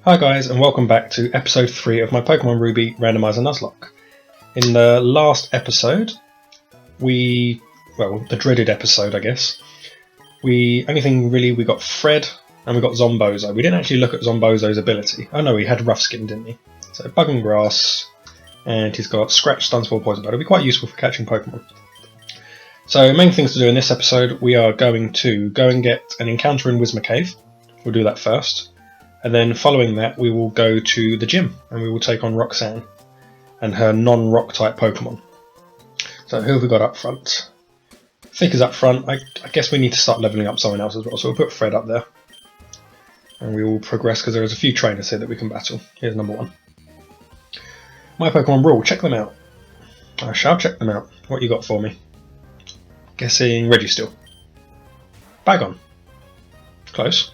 Hi guys, and welcome back to episode 3 of my Pokemon Ruby Randomiser Nuzlocke. In the last episode, the dreaded episode I guess, we got Fred and we got Zombozo. We didn't actually look at Zombozo's ability. Oh no, he had Rough Skin, didn't he? So Bug and Grass, and he's got Scratch, Stun Spore, Poison Bite. It'll be quite useful for catching Pokemon. So main things to do in this episode, we are going to go and get an encounter in Whismur Cave. We'll do that first. And then following that, we will go to the gym and we will take on Roxanne and her non-rock type Pokemon. So who have we got up front? Thick is up front. I guess we need to start leveling up someone else as well. So we'll put Fred up there. And we will progress because there is a few trainers here that we can battle. Here's number 1. My Pokemon rule, check them out. I shall check them out. What you got for me? Guessing Registeel. Bagon. Close.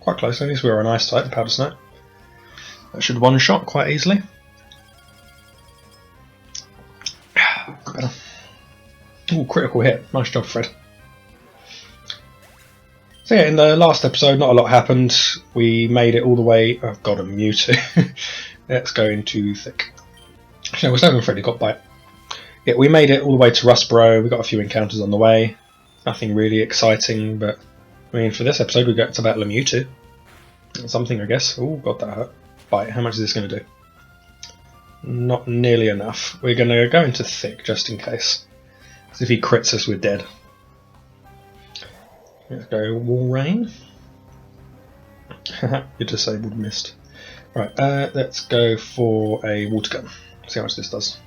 Quite close, at least we were an Ice type, Powder Snow. That should one-shot quite easily. Better. Ooh, critical hit. Nice job, Fred. So yeah, in the last episode, not a lot happened. We made it all the way... Oh god, a Mewtwo. Let's go into Thick. Actually, we're still having Freddy got Bite. Yeah, we made it all the way to Rustboro. We got a few encounters on the way. Nothing really exciting, but... I mean, for this episode, we get to battle a Mewtwo. Something, I guess. Oh, god, that hurt. Bite. How much is this going to do? Not nearly enough. We're going to go into Thick, just in case. Because if he crits us, we're dead. Let's go Wall Rain. You're disabled, missed. Right, let's go for a Water Gun. See how much this does.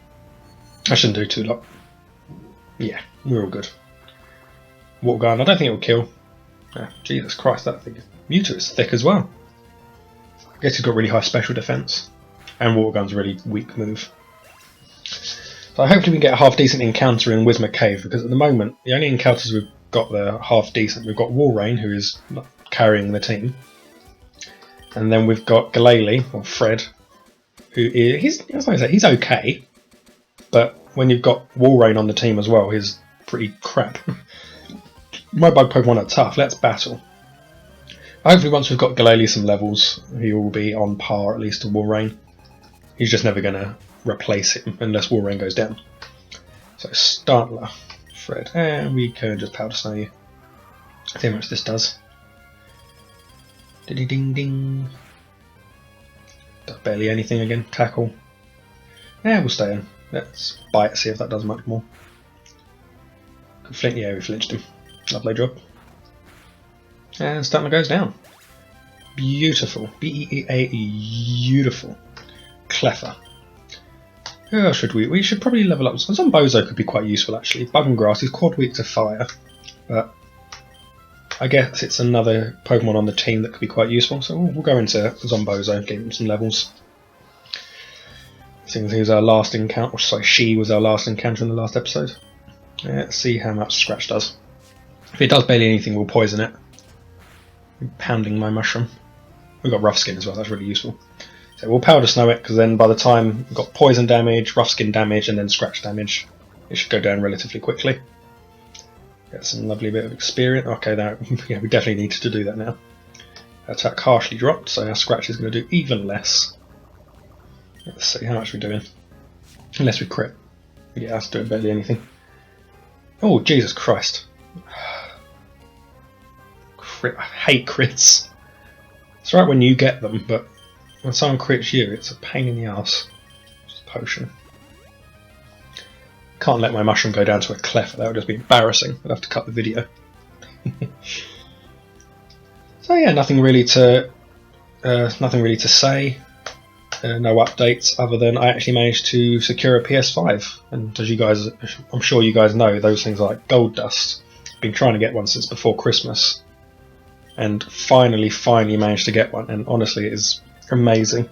I shouldn't do too lot. Yeah, we're all good. Water Gun, I don't think it will kill. Oh, Jesus Christ, that thing. Mewtwo is thick as well. I guess he's got really high special defense. And Water Gun's a really weak move. So hopefully we can get a half decent encounter in Whismur Cave, because at the moment the only encounters we've got there are half decent. We've got Walrein, who is carrying the team. And then we've got Galele, or Fred, who is he's okay. But when you've got Walrein on the team as well, he's pretty crap. My bug Pokemon are tough, let's battle. Hopefully once we've got Galele some levels, he will be on par at least to Walrein. He's just never going to replace him unless Walrein goes down. So Startler, Fred, and we can just Powder Snow you. See how much this does. Ding ding ding. Does barely anything again, Tackle. Yeah, we'll stay in. Let's Bite, see if that does much more. Flint, yeah, we flinched him. Lovely job. And Startler goes down. Beautiful. B-E-E-A, beautiful. Clever. Who else should we? We should probably level up. Zombozo could be quite useful actually. Bug and Grass, he's quad weak to fire. But I guess it's another Pokemon on the team that could be quite useful. So we'll go into Zombozo, give him some levels. Seeing as he was our last encounter, sorry, she was our last encounter in the last episode. Let's see how much Scratch does. If it does barely anything, we'll poison it. I'm pounding my mushroom. We've got Rough Skin as well, that's really useful. So we'll Powder Snow it, because then by the time we've got poison damage, Rough Skin damage, and then Scratch damage, it should go down relatively quickly. Get some lovely bit of experience. Okay, yeah, we definitely need to do that now. Attack harshly dropped, so our Scratch is going to do even less. Let's see how much we're doing. Unless we crit. Yeah, that's doing barely anything. Oh, Jesus Christ. I hate crits. It's right when you get them, but when someone crits you, it's a pain in the ass. Just potion. Can't let my mushroom go down to a clef, that would just be embarrassing. I'd have to cut the video. So yeah, nothing really to say. No updates other than I actually managed to secure a PS5, and as you guys, I'm sure you guys know, those things are like gold dust. I've been trying to get one since before Christmas. And finally managed to get one, and honestly it is amazing.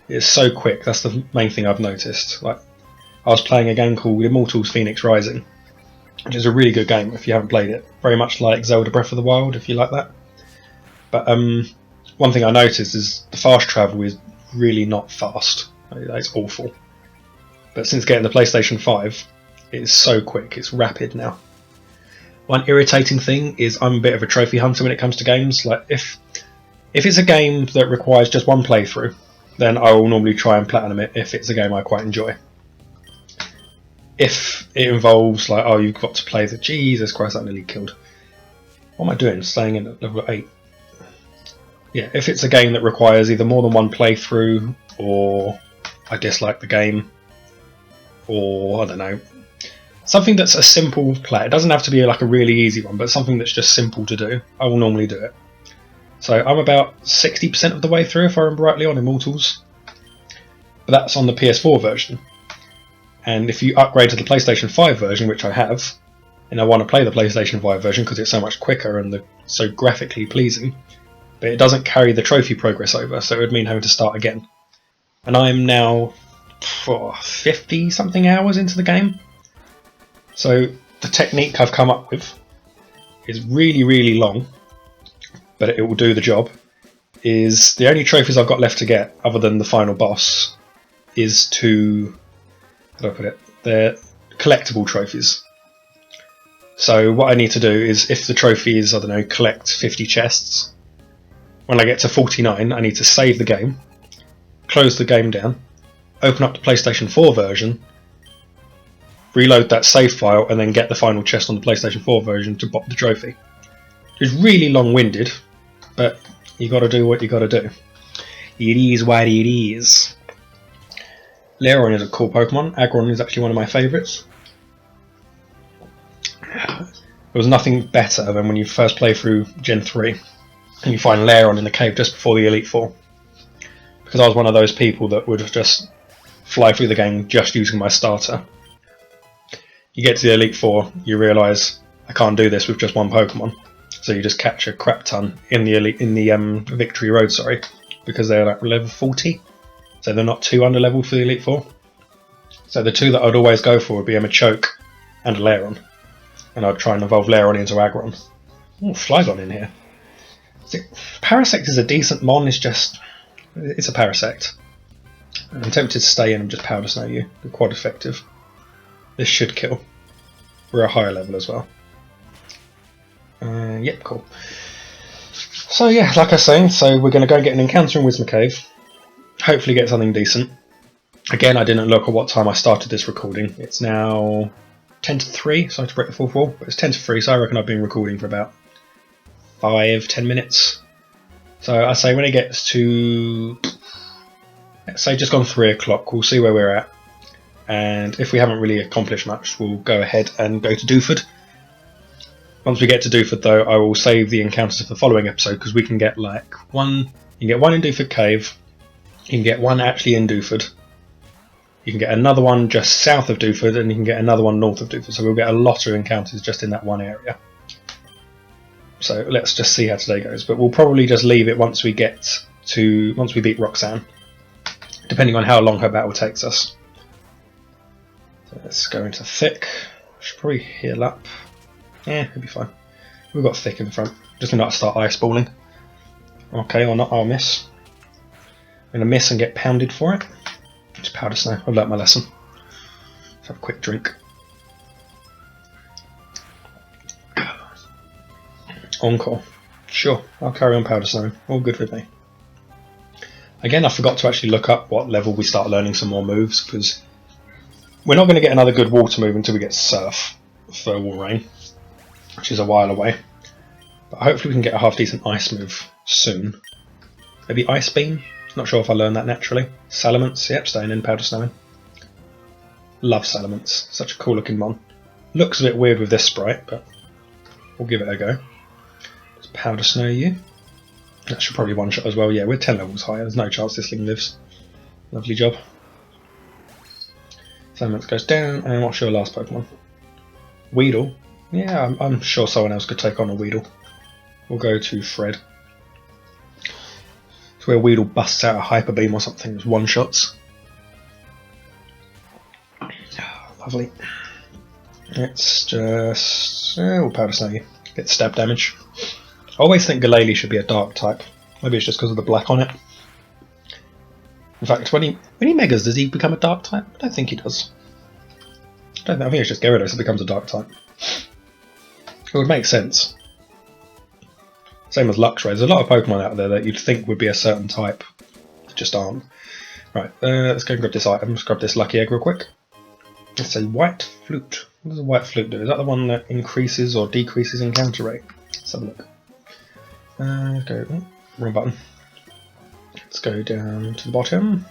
It is so quick, that's the main thing I've noticed. Like, I was playing a game called Immortals Phoenix Rising, which is a really good game if you haven't played it. Very much like Zelda Breath of the Wild, if you like that. But one thing I noticed is the fast travel is really not fast. It's awful. But since getting the PlayStation 5, it is so quick, it's rapid now. One irritating thing is I'm a bit of a trophy hunter when it comes to games. Like, if If it's a game that requires just one playthrough, then I will normally try and platinum it if it's a game I quite enjoy. If it involves like, oh, you've got to play the Jesus Christ, that nearly killed. What am I doing? Staying in at level 8. Yeah, if it's a game that requires either more than one playthrough, or I dislike the game, or I don't know, something that's a simple play. It doesn't have to be like a really easy one, but something that's just simple to do. I will normally do it. So I'm about 60% of the way through, if I remember rightly, on Immortals. But that's on the PS4 version. And if you upgrade to the PlayStation 5 version, which I have, and I want to play the PlayStation 5 version because it's so much quicker and so graphically pleasing, but it doesn't carry the trophy progress over, so it would mean having to start again. And I'm now 50 something hours into the game. So the technique I've come up with is really, really long, but it will do the job. Is the only trophies I've got left to get, other than the final boss, is to, how do I put it? They're collectible trophies. So what I need to do is, if the trophy is, I don't know, collect 50 chests, when I get to 49, I need to save the game, close the game down, open up the PlayStation 4 version, reload that save file, and then get the final chest on the PlayStation 4 version to pop the trophy. It's really long-winded, but you got to do what you got to do. It is what it is. Lairon is a cool Pokemon. Aggron is actually one of my favourites. There was nothing better than when you first play through Gen 3 and you find Lairon in the cave just before the Elite Four. Because I was one of those people that would just fly through the game just using my starter. You get to the Elite Four, you realise I can't do this with just one Pokemon. So you just catch a crap ton in the Victory Road, sorry, because they're like level 40. So they're not too under leveled for the Elite Four. So the two that I'd always go for would be a Machoke and a Lairon. And I'd try and evolve Lairon into Aggron. Oh, Flygon in here. See, Parasect is a decent mon, it's a Parasect. I'm tempted to stay in and just Powder Snow you. They're quite effective. This should kill. We're a higher level as well. Yep, cool. So yeah, like I was saying, so we're going to go and get an encounter in Whismur Cave. Hopefully get something decent. Again, I didn't look at what time I started this recording. It's now 10 to 3, sorry to break the fourth wall, but it's 10 to 3, so I reckon I've been recording for about 5-10 minutes. So I say when it gets to, let's say just gone 3 o'clock, we'll see where we're at. And if we haven't really accomplished much, we'll go ahead and go to Dewford. Once we get to Dewford though, I will save the encounters for the following episode, because we can get like one, you can get one in Dewford Cave, you can get one actually in Dewford, you can get another one just south of Dewford, and you can get another one north of Dewford, so we'll get a lot of encounters just in that one area. So let's just see how today goes, but we'll probably just leave it once we beat Roxanne, depending on how long her battle takes us. So let's go into Thick, should probably heal up. Yeah, it'll be fine. We've got Thick in the front. Just gonna start ice balling. Okay, or not, I'll miss. I'm gonna miss and get pounded for it. Just Powder Snow. I've learnt my lesson. Let's have a quick drink. Encore. Sure, I'll carry on Powder Snow. All good with me. Again, I forgot to actually look up what level we start learning some more moves, because we're not going to get another good water move until we get Surf for Walrein, which is a while away. But hopefully we can get a half decent ice move soon. Maybe Ice Beam? Not sure if I learned that naturally. Salamence, yep, staying in, Powder Snowing. Love Salamence, such a cool looking mon. Looks a bit weird with this sprite, but we'll give it a go. Just Powder Snow you. That should probably one shot as well. Yeah, we're 10 levels higher, there's no chance this thing lives. Lovely job. Salamence goes down, and what's your last Pokemon? Weedle. Yeah, I'm sure someone else could take on a Weedle. We'll go to Fred. It's where Weedle busts out a Hyper Beam or something, it's one shots. Lovely. Let's just we'll Powder Snow you. Get stab damage. I always think Galele should be a dark type. Maybe it's just because of the black on it. In fact, when he megas, does he become a dark type? I don't think he does. I think it's just Gyarados that becomes a dark type. It would make sense. Same as Luxray. There's a lot of Pokemon out there that you'd think would be a certain type, that just aren't. Right, let's go and grab this item. Let's grab this lucky egg real quick. It's a white flute. What does a white flute do? Is that the one that increases or decreases encounter rate? Let's have a look. Let's go. Oh, wrong button. Let's go down to the bottom.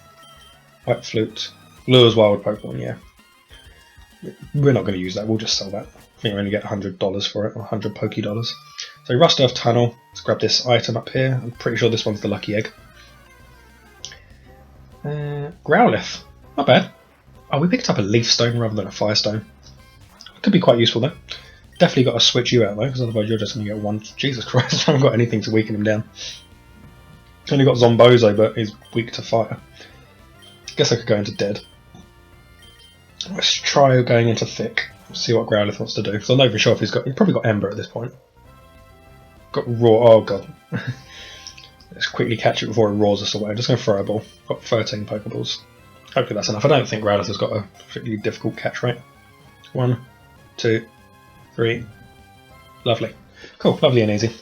White flute. Lures wild Pokemon, yeah. We're not going to use that, we'll just sell that. I think we only get $100 for it, or 100 Poke Dollars. So Rust Earth Tunnel, let's grab this item up here. I'm pretty sure this one's the lucky egg. Growlithe, not bad. Oh, we picked up a Leaf Stone rather than a Firestone. Could be quite useful though. Definitely got to switch you out though, because otherwise you're just going to get one. Jesus Christ, I haven't got anything to weaken him down. Only got Zombozo, but he's weak to fire. Guess I could go into Dead. Let's try going into Thick. See what Growlithe wants to do. Because I'm not even sure if he's probably got Ember at this point. Got Roar. Oh god. Let's quickly catch it before it roars us away. I'm just going to throw a ball. Got 13 Pokeballs. Hopefully that's enough. I don't think Growlithe has got a particularly difficult catch rate. 1, 2, 3. Lovely. Cool. Lovely and easy.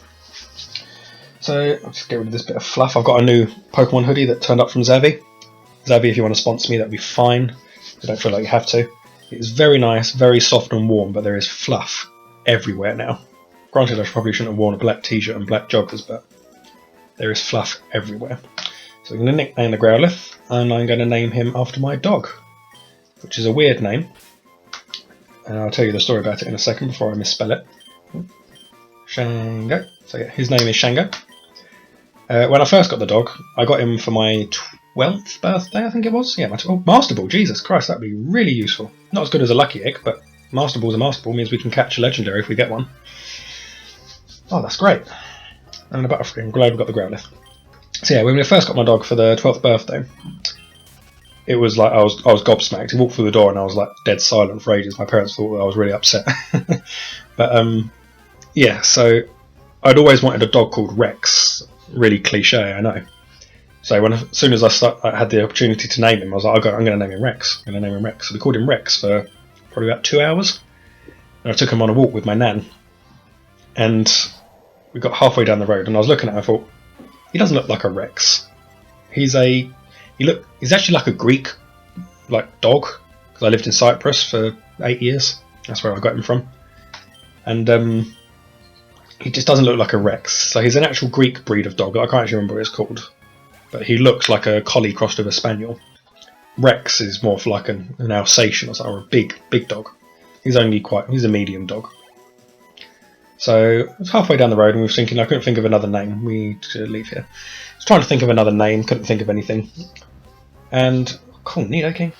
So I'll just get rid of this bit of fluff. I've got a new Pokemon hoodie that turned up from Zavi. Zavi, if you want to sponsor me, that'd be fine. I don't feel like you have to. It's very nice, very soft and warm, but there is fluff everywhere now. Granted, I probably shouldn't have worn a black t-shirt and black joggers, but there is fluff everywhere. So I'm going to nickname the Growlithe, and I'm going to name him after my dog, which is a weird name. And I'll tell you the story about it in a second before I misspell it. Shango. So yeah, his name is Shango. When I first got the dog, I got him for my 12th birthday, I think it was. Yeah, Master Ball. Jesus Christ, that'd be really useful. Not as good as a lucky egg, but Master Ball's a Master Ball, means we can catch a legendary if we get one. Oh, that's great. And a Butterfree. I'm glad we got the Growlithe. So yeah, when I first got my dog for the 12th birthday, it was like I was gobsmacked. He walked through the door and I was like dead silent for ages. My parents thought I was really upset. But yeah, so I'd always wanted a dog called Rex. Really cliche, I know. So as soon as I had the opportunity to name him, I was like, I'm going to name him Rex. I'm going to name him Rex. So we called him Rex for probably about 2 hours. And I took him on a walk with my nan. And we got halfway down the road and I was looking at him and I thought, he doesn't look like a Rex. He's actually like a Greek dog, because I lived in Cyprus for 8 years. That's where I got him from. And he just doesn't look like a Rex. So he's an actual Greek breed of dog. I can't actually remember what it's called. But he looks like a collie crossed with a spaniel. Rex is more for like an Alsatian or something, or a big dog. He's a medium dog. So I was halfway down the road and we were thinking, I couldn't think of another name. We need to leave here. I was trying to think of another name, couldn't think of anything. And cool, neat, okay.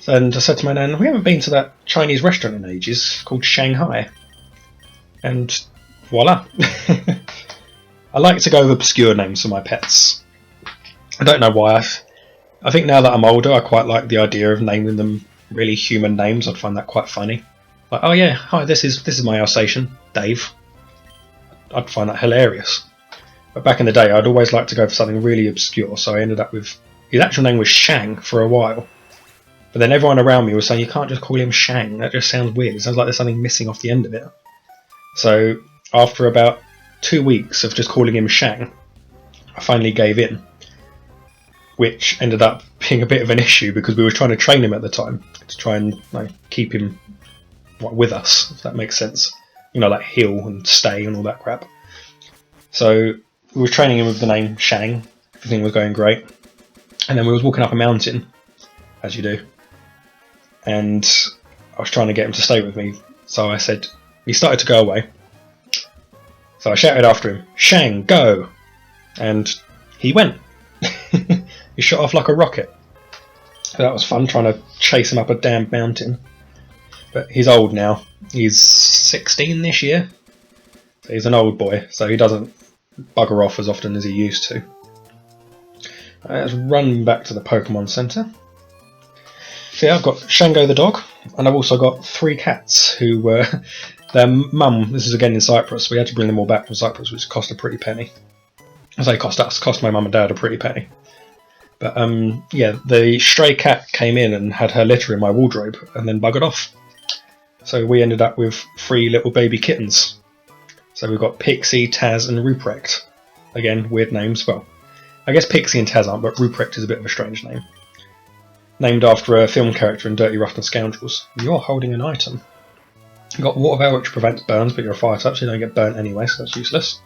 And I said to my nan, we haven't been to that Chinese restaurant in ages called Shanghai. And voila. I like to go with obscure names for my pets. I don't know why. I think now that I'm older, I quite like the idea of naming them really human names. I'd find that quite funny. Like, oh yeah, hi, this is my Alsatian, Dave. I'd find that hilarious. But back in the day, I'd always like to go for something really obscure, so I ended up with... His actual name was Shang for a while. But then everyone around me was saying, you can't just call him Shang, that just sounds weird. It sounds like there's something missing off the end of it. So after about 2 weeks of just calling him Shang, I finally gave in. Which ended up being a bit of an issue because we were trying to train him at the time to try and keep him with us, if that makes sense. You know, like heal and stay and all that crap. So we were training him with the name Shang. Everything was going great. And then we was walking up a mountain, as you do. And I was trying to get him to stay with me. So I said, he started to go away. So I shouted after him, Shang, go! And he went. He shot off like a rocket. So that was fun, trying to chase him up a damn mountain. But he's old now. He's 16 this year. So he's an old boy, so he doesn't bugger off as often as he used to. Let's run back to the Pokemon Center. So yeah, I've got Shango the dog, and I've also got 3 cats who were... their mum, this is again in Cyprus, we had to bring them all back from Cyprus, which cost a pretty penny. I say cost my mum and dad a pretty penny. But yeah, the stray cat came in and had her litter in my wardrobe and then buggered off. So we ended up with 3 little baby kittens. So we've got Pixie, Taz and Ruprecht. Again, weird names. Well, I guess Pixie and Taz aren't, but Ruprecht is a bit of a strange name. Named after a film character in Dirty Rough and Scoundrels. You're holding an item. You've got Water Veil, which prevents burns, but you're a fire type, so you don't get burnt anyway, so that's useless.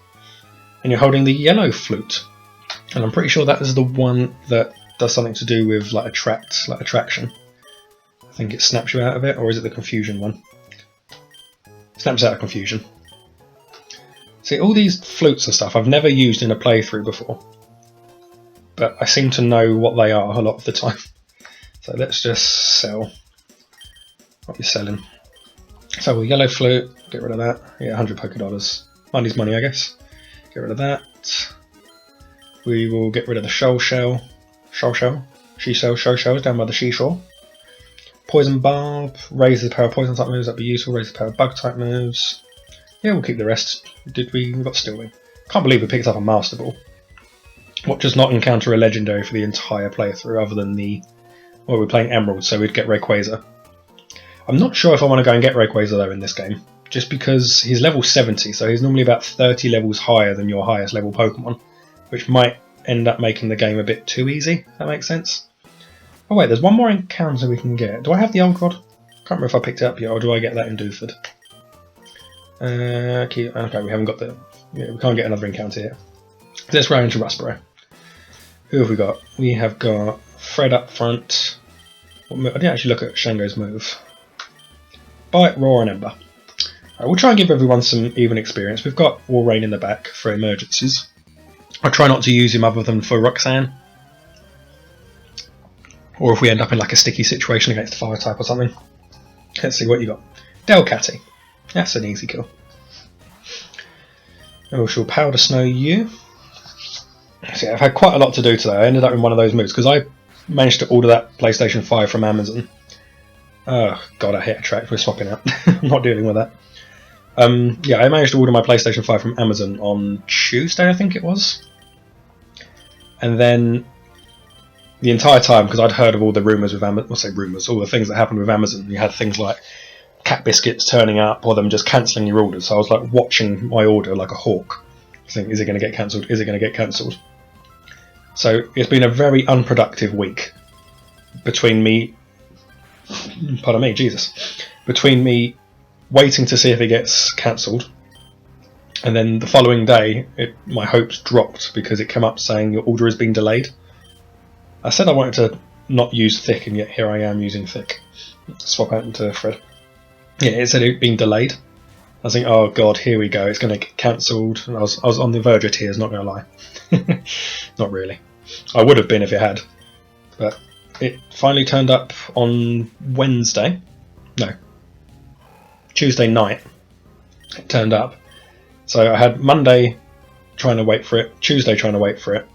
And you're holding the yellow flute. And I'm pretty sure that is the one that does something to do with like attraction. I think it snaps you out of it, or is it the confusion one? Snaps out of confusion. See, all these flutes and stuff I've never used in a playthrough before. But I seem to know what they are a lot of the time. So let's just sell what you're selling. So yellow flute, get rid of that. Yeah, 100 polka dollars. Money's money, I guess. Get rid of that. We will get rid of the show shell. She sells show shells down by the seashore. Poison barb, raise the power of poison type moves, that'd be useful. Raise the power of bug type moves. Yeah, we'll keep the rest. We've got Steel Wing. Can't believe we picked up a Master Ball. What does not encounter a legendary for the entire playthrough other than the... Well, we're playing Emerald, so we'd get Rayquaza. I'm not sure if I want to go and get Rayquaza though in this game, just because he's level 70, so he's normally about 30 levels higher than your highest level Pokemon, which might end up making the game a bit too easy, if that makes sense. Oh wait, there's one more encounter we can get. Do I have the Old Rod? Can't remember if I picked it up yet, or do I get that in Dewford? Okay, we haven't got the... Yeah, we can't get another encounter here. Let's round into Rustboro. Who have we got? We have got Fred up front. I didn't actually look at Shango's move. Bite, Roar and Ember. Right, we'll try and give everyone some even experience. We've got Walrein in the back for emergencies. I try not to use him other than for Roxanne. Or if we end up in like a sticky situation against a fire type or something. Let's see what you got. Delcatty. That's an easy kill. And we shall Powder Snow you. So yeah, I've had quite a lot to do today. I ended up in one of those moves because I managed to order that PlayStation 5 from Amazon. Oh god, I hit a track. We're swapping out. I'm not dealing with that. Yeah, I managed to order my PlayStation 5 from Amazon on Tuesday, I think it was. And then the entire time, because I'd heard of all the rumours with Amazon, I'll say rumours, all the things that happened with Amazon. You had things like cat biscuits turning up or them just cancelling your orders. So I was like watching my order like a hawk. Thinking, is it going to get cancelled? Is it going to get cancelled? So it's been a very unproductive week between me, pardon me, Jesus, between me waiting to see if it gets cancelled, and then the following day my hopes dropped because it came up saying your order has been delayed. I said I wanted to not use thick, and yet here I am using thick. Swap out into Fred. Yeah, it said it'd been delayed. I was thinking, oh god, here we go, it's going to get cancelled. And I was on the verge of tears, not going to lie. Not really. I would have been if it had. But it finally turned up on Wednesday. No. Tuesday night. It turned up. So I had Monday trying to wait for it, Tuesday trying to wait for it.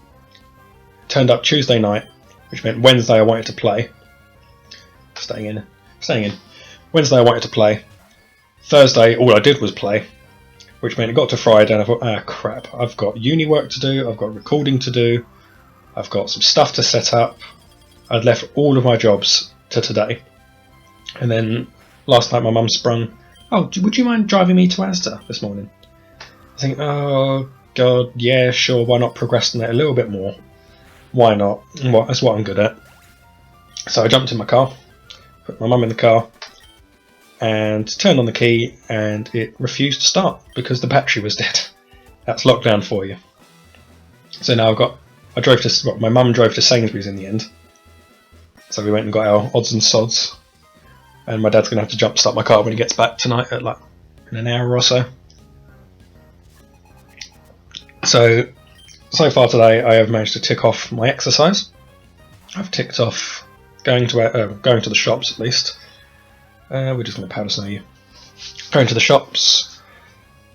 Turned up Tuesday night, which meant Wednesday I wanted to play. Staying in. Wednesday I wanted to play. Thursday all I did was play, which meant it got to Friday and I thought, ah crap, I've got uni work to do, I've got recording to do, I've got some stuff to set up. I'd left all of my jobs to today. And then last night my mum sprung, oh, would you mind driving me to Asda this morning? I think, oh god, yeah, sure, why not procrastinate a little bit more? Why not? Well, that's what I'm good at. So I jumped in my car, put my mum in the car, and turned on the key, and it refused to start because the battery was dead. That's lockdown for you. So now my mum drove to Sainsbury's in the end. So we went and got our odds and sods. And my dad's going to have to jump start my car when he gets back tonight at like in an hour or so. So far today I have managed to tick off my exercise. I've ticked off going to the shops at least. We're just going to powder snow you. Going to the shops.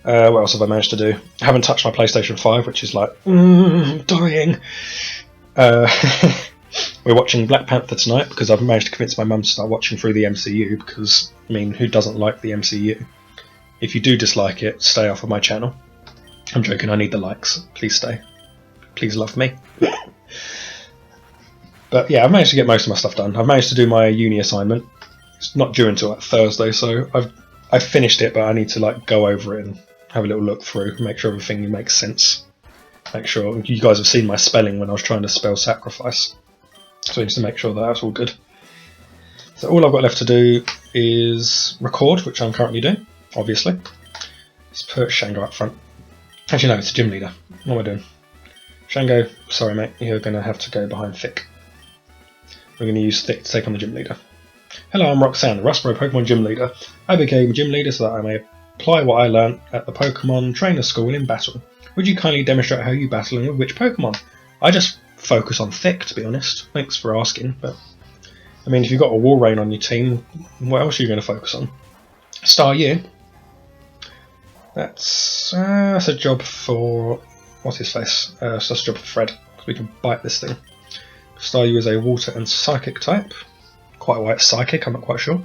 What else have I managed to do? I haven't touched my PlayStation 5, which is like, dying. We're watching Black Panther tonight because I've managed to convince my mum to start watching through the MCU because, I mean, who doesn't like the MCU? If you do dislike it, stay off of my channel. I'm joking, I need the likes. Please stay. Please love me. But yeah, I've managed to get most of my stuff done. I've managed to do my uni assignment. It's not due until like Thursday, so I've finished it, but I need to like go over it and have a little look through, make sure everything makes sense. Make sure you guys have seen my spelling when I was trying to spell sacrifice. So just to make sure that that's all good. So all I've got left to do is record, which I'm currently doing, obviously. Let's put Shango up front. Actually no, it's a gym leader. What am I doing? Shango, sorry mate, you're going to have to go behind Thick. We're going to use Thick to take on the gym leader. Hello, I'm Roxanne, the Rustboro Pokemon Gym Leader. I became gym leader so that I may apply what I learnt at the Pokemon Trainer School in battle. Would you kindly demonstrate how you battle and with which Pokemon? I just focus on Thick, to be honest. Thanks for asking, but I mean, if you've got a Walrein on your team, what else are you going to focus on? Staryu. That's a job for what's his face? So that's a job for Fred. So we can bite this thing. Staryu is a Water and Psychic type. Quite why it's Psychic, I'm not quite sure.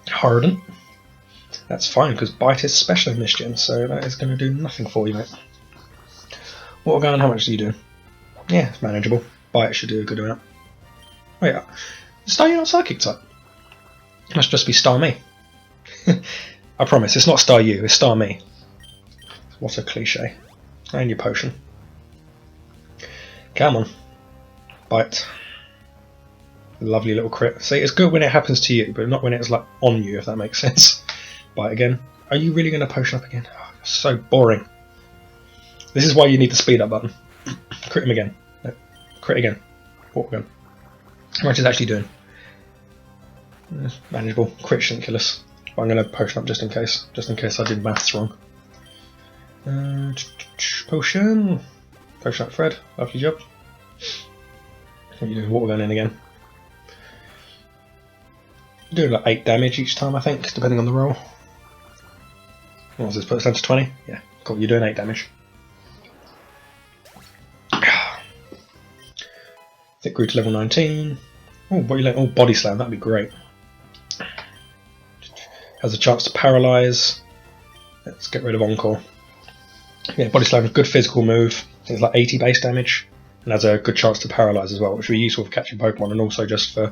Harden. That's fine because Bite is special in this gen, so that is going to do nothing for you, mate. Watergun, how much do you do? Yeah, it's manageable. Bite should do a good amount. Wait, Staryu not Psychic type? Must just be Starmie. I promise, it's not Staryu, it's Starmie. What a cliche. And your potion. Come on. Bite. Lovely little crit. See, it's good when it happens to you, but not when it's like on you, if that makes sense. Bite again. Are you really going to potion up again? Oh, so boring. This is why you need the speed up button. Crit him again. No. Crit again. Walk gun. How much is it actually doing? It's manageable. Crit shouldn't kill us. But I'm going to potion up just in case. Just in case I did maths wrong. Potion. Potion up Fred. Lovely job. What are you doing? Water gun in again. Doing like 8 damage each time, I think, depending on the roll. What was this? Put us down to 20? Yeah, cool. You're doing 8 damage. Thick grew to level 19. Oh, body slam. That'd be great. Has a chance to paralyze. Let's get rid of Encore. Yeah, body slam is a good physical move. I think it's like 80 base damage, and has a good chance to paralyze as well, which would be useful for catching Pokemon and also just for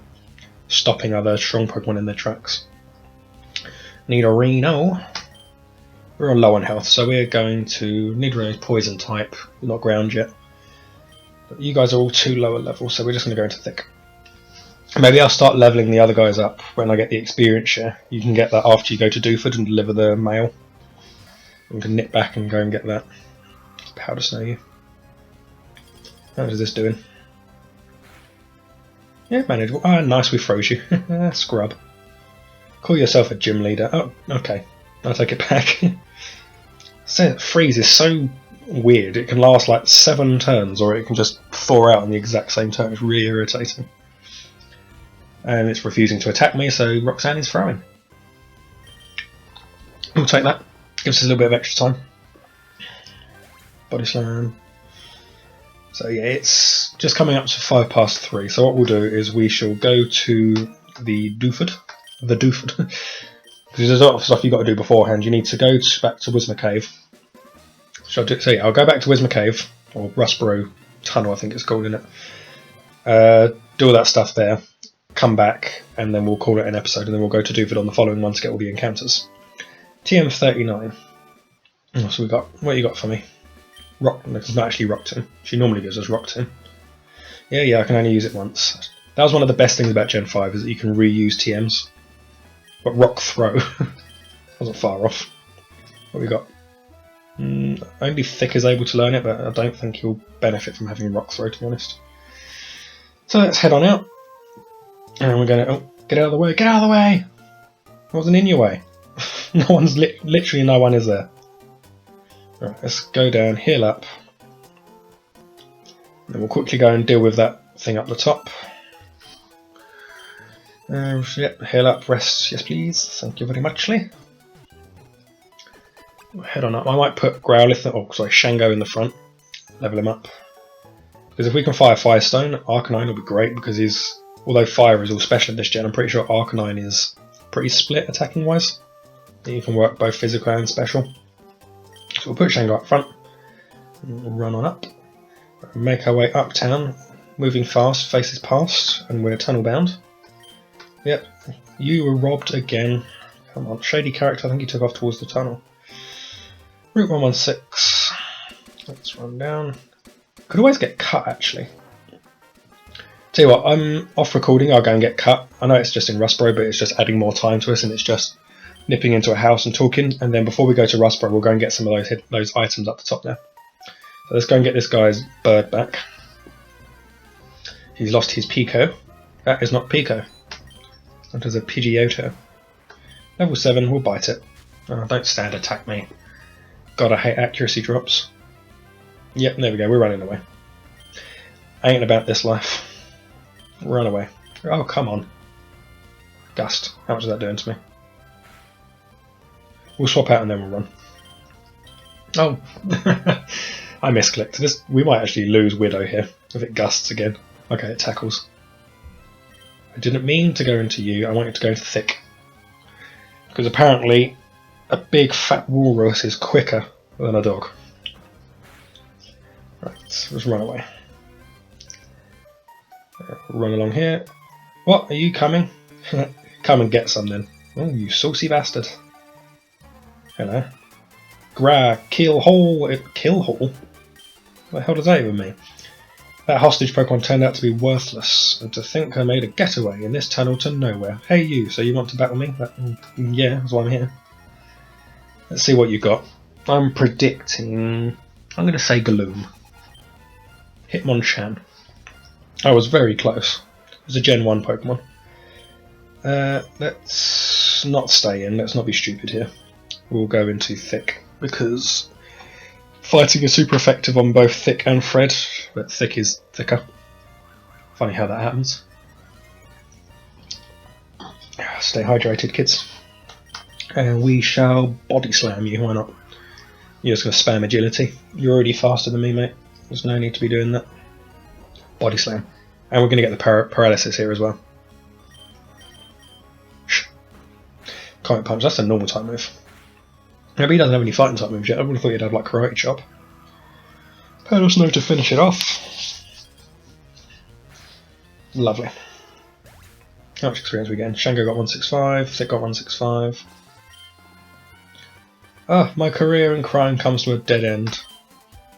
stopping other strong Pokemon in their tracks. Nidorino. We're on low on health, so we're going to Nidorino's poison type, not ground yet. But you guys are all too low a level, so we're just going to go into Thick. Maybe I'll start leveling the other guys up when I get the experience share. You can get that after you go to Dooford and deliver the mail. You can nip back and go and get that. Powder Snow you. How is this doing? Yeah, manageable. Ah, nice, we froze you. Scrub. Call yourself a gym leader. Oh, okay. I'll take it back. So, freeze is so weird. It can last like 7 turns, or it can just thaw out on the exact same turn. It's really irritating. And it's refusing to attack me, so Roxanne is throwing. We'll take that. Gives us a little bit of extra time. Body slam. So yeah, it's just coming up to 3:05. So what we'll do is we shall go to the Dooford. Because there's a lot of stuff you've got to do beforehand. You need to go back to Whismur Cave. So yeah, I'll go back to Whismur Cave, or Rustboro Tunnel I think it's called, isn't it? Do all that stuff there. Come back, and then we'll call it an episode, and then we'll go to Dooford on the following one to get all the encounters. TM39. Oh, so we got, what you got for me? It's not actually Rockin. She normally gives us Rockin. Yeah, I can only use it once. That was one of the best things about Gen 5, is that you can reuse TMs. But Rock Throw wasn't far off. What we got? Only Thick is able to learn it, but I don't think he'll benefit from having Rock Throw, to be honest. So let's head on out. And we're going to... Oh, get out of the way! Get out of the way! I wasn't in your way. No one's... Literally no one is there. Right, let's go down, heal up. Then we'll quickly go and deal with that thing up the top. Yep, heal up, rest, yes please. Thank you very much, Lee. Head on up. I might put Shango in the front. Level him up. Because if we can fire Firestone, Arcanine will be great, because he's... Although Fire is all special in this gen, I'm pretty sure Arcanine is pretty split attacking wise. You can work both physical and special. So we'll put Shango up front. And we'll run on up. Make our way uptown. Moving fast, faces past, and we're tunnel bound. Yep, You were robbed again. Come on, shady character. I think he took off towards the tunnel. Route 116. Let's run down. Could always get cut, actually. Tell you what, I'm off recording. I'll go and get cut. I know it's just in Rustboro, but it's just adding more time to us, and it's just nipping into a house and talking. And then before we go to Rustboro, we'll go and get some of those items up the top there. So let's go and get this guy's bird back. He's lost his Pico. That is not Pico. That is a Pidgeotto. Level 7, we'll bite it. Oh, don't stand attack me. God, I hate accuracy drops. Yep, there we go, we're running away. Ain't about this life. Run away. Oh, come on. Gust. How much is that doing to me? We'll swap out and then we'll run. Oh, I misclicked. We might actually lose Widow here if it gusts again. Okay, it tackles. I didn't mean to go into you, I wanted to go into Thick. Because apparently a big fat walrus is quicker than a dog. Right, let's run away. Run along here. What, are you coming? Come and get some then. Oh, you saucy bastard. Hello. Kill hole. Kill hole? What the hell does that even mean? That hostage Pokemon turned out to be worthless, and to think I made a getaway in this tunnel to nowhere. Hey you, so you want to battle me? Yeah, that's why I'm here. Let's see what you got. I'm predicting... I'm going to say Gloom. Hitmonchan. I was very close. It was a Gen 1 Pokemon. Let's not stay in, let's not be stupid here. We'll go into Thick, because fighting is super effective on both Thick and Fred, but Thick is thicker. Funny how that happens. Stay hydrated, kids. And we shall body slam you, why not? You're just going to spam agility. You're already faster than me, mate. There's no need to be doing that. Body slam. And we're going to get the paralysis here as well. Comet punch, that's a normal type move. Maybe he doesn't have any fighting type moves yet. I would have thought he'd have like Karate Chop. Pearl Snow to finish it off. Lovely. How much experience are we getting? Shango got 165, Thick got 165. Ah, my career in crime comes to a dead end.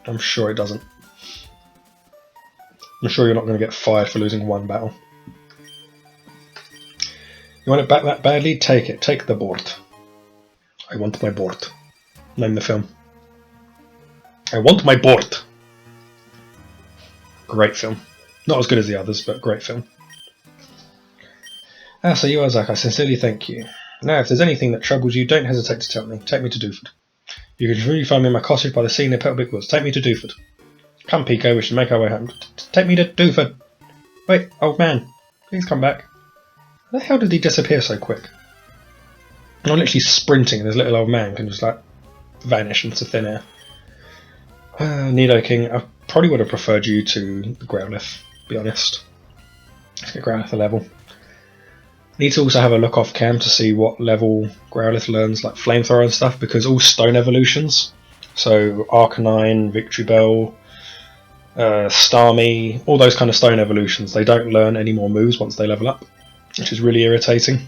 I'm sure it doesn't. I'm sure you're not going to get fired for losing one battle. You want it back that badly? Take it. Take the board. I want my board. Name the film. I want my board. Great film. Not as good as the others, but great film. Ah, so you are Zach. I sincerely thank you. Now, if there's anything that troubles you, don't hesitate to tell me. Take me to Dewford. You can really find me in my cottage by the sea near Petalbick Woods. Take me to Dewford. Come, Pico, we should make our way home. Take me to Dewford. Wait, old man. Please come back. How the hell did he disappear so quick? I'm literally sprinting and this little old man can just like vanish into thin air. Nidoking, I probably would have preferred you to the Growlithe, to be honest. Let's get Growlithe a level. Need to also have a look off cam to see what level Growlithe learns, like Flamethrower and stuff, because all stone evolutions, so Arcanine, Victory Bell, Starmie, all those kind of stone evolutions, they don't learn any more moves once they level up, which is really irritating.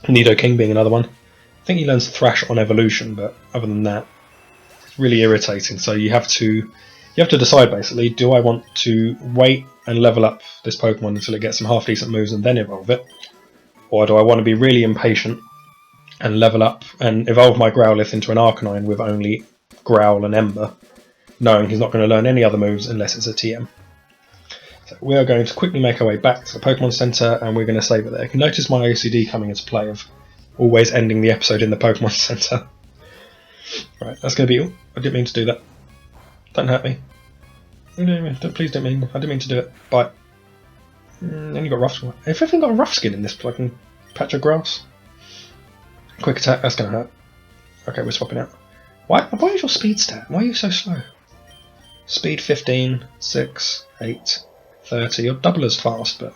Nidoking being another one. I think he learns Thrash on evolution, but other than that, it's really irritating. So you have to decide basically, do I want to wait and level up this Pokemon until it gets some half decent moves and then evolve it? Or do I want to be really impatient and level up and evolve my Growlithe into an Arcanine with only Growl and Ember, knowing he's not going to learn any other moves unless it's a TM. So we are going to quickly make our way back to the Pokemon Center and we're going to save it there. You can notice my OCD coming into play of always ending the episode in the Pokemon Center. Right, that's going to be all. I didn't mean to do that. Don't hurt me. Please don't mean. I didn't mean to do it. Bye. Then you got rough skin. Have everything got a rough skin in this fucking patch of grass? Quick attack, that's going to hurt. Okay, we're swapping out. Why is your speed stat? Why are you so slow? Speed 15, 6, 8, 30. You're double as fast, but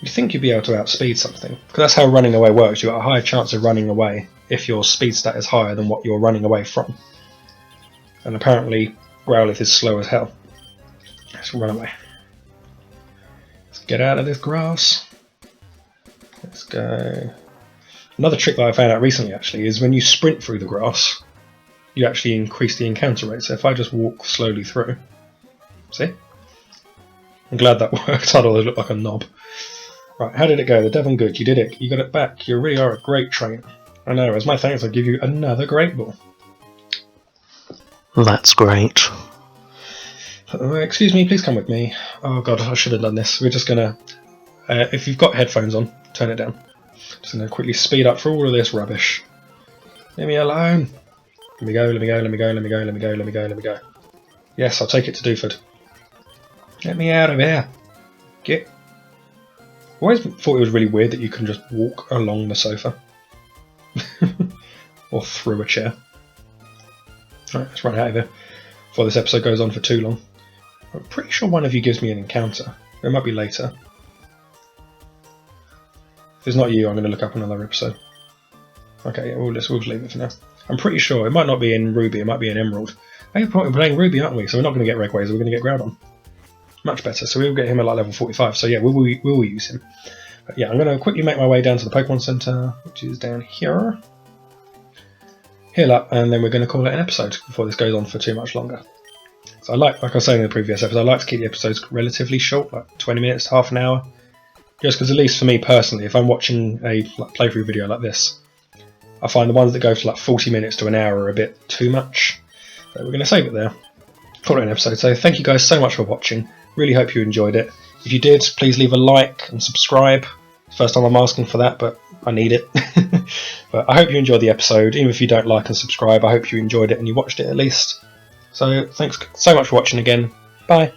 you think you'd be able to outspeed something. Because that's how running away works. You've got a higher chance of running away if your speed stat is higher than what you're running away from. And apparently Growlithe is slow as hell. Let's run away. Let's get out of this grass. Let's go. Another trick that I found out recently actually is when you sprint through the grass, you actually increase the encounter rate. So if I just walk slowly through, see? I'm glad that worked, otherwise I look like a knob. Right, how did it go? The Devon good, you did it. You got it back. You really are a great trainer. I know, as my thanks I'll give you another great ball. That's great. Excuse me, please come with me. Oh god, I should have done this. We're just gonna... if you've got headphones on, turn it down. Just gonna quickly speed up through all of this rubbish. Leave me alone. Let me go, let me go, let me go, let me go, let me go, let me go, let me go. Yes, I'll take it to Duford. Get me out of here. Get... I always thought it was really weird that you can just walk along the sofa. Or through a chair. Alright, let's run out of here before this episode goes on for too long. I'm pretty sure one of you gives me an encounter. It might be later. If it's not you, I'm going to look up another episode. Okay, yeah, we'll just leave it for now. I'm pretty sure it might not be in Ruby, it might be in Emerald. Hey, we're playing Ruby, aren't we? So we're not going to get Rayquaza, we're going to get Groudon. Much better, so we'll get him at like level 45, so yeah, we will use him. But yeah, I'm going to quickly make my way down to the Pokemon Center, which is down here. Heal up, and then we're going to call it an episode before this goes on for too much longer. So like I was saying in the previous episode, I like to keep the episodes relatively short, like 20 minutes, half an hour. Just because at least for me personally, if I'm watching a playthrough video like this, I find the ones that go for like 40 minutes to an hour are a bit too much. So we're going to save it there. Call it an episode. So thank you guys so much for watching. Really hope you enjoyed it. If you did, please leave a like and subscribe. First time I'm asking for that, but I need it. But I hope you enjoyed the episode. Even if you don't like and subscribe, I hope you enjoyed it and you watched it at least. So thanks so much for watching again. Bye.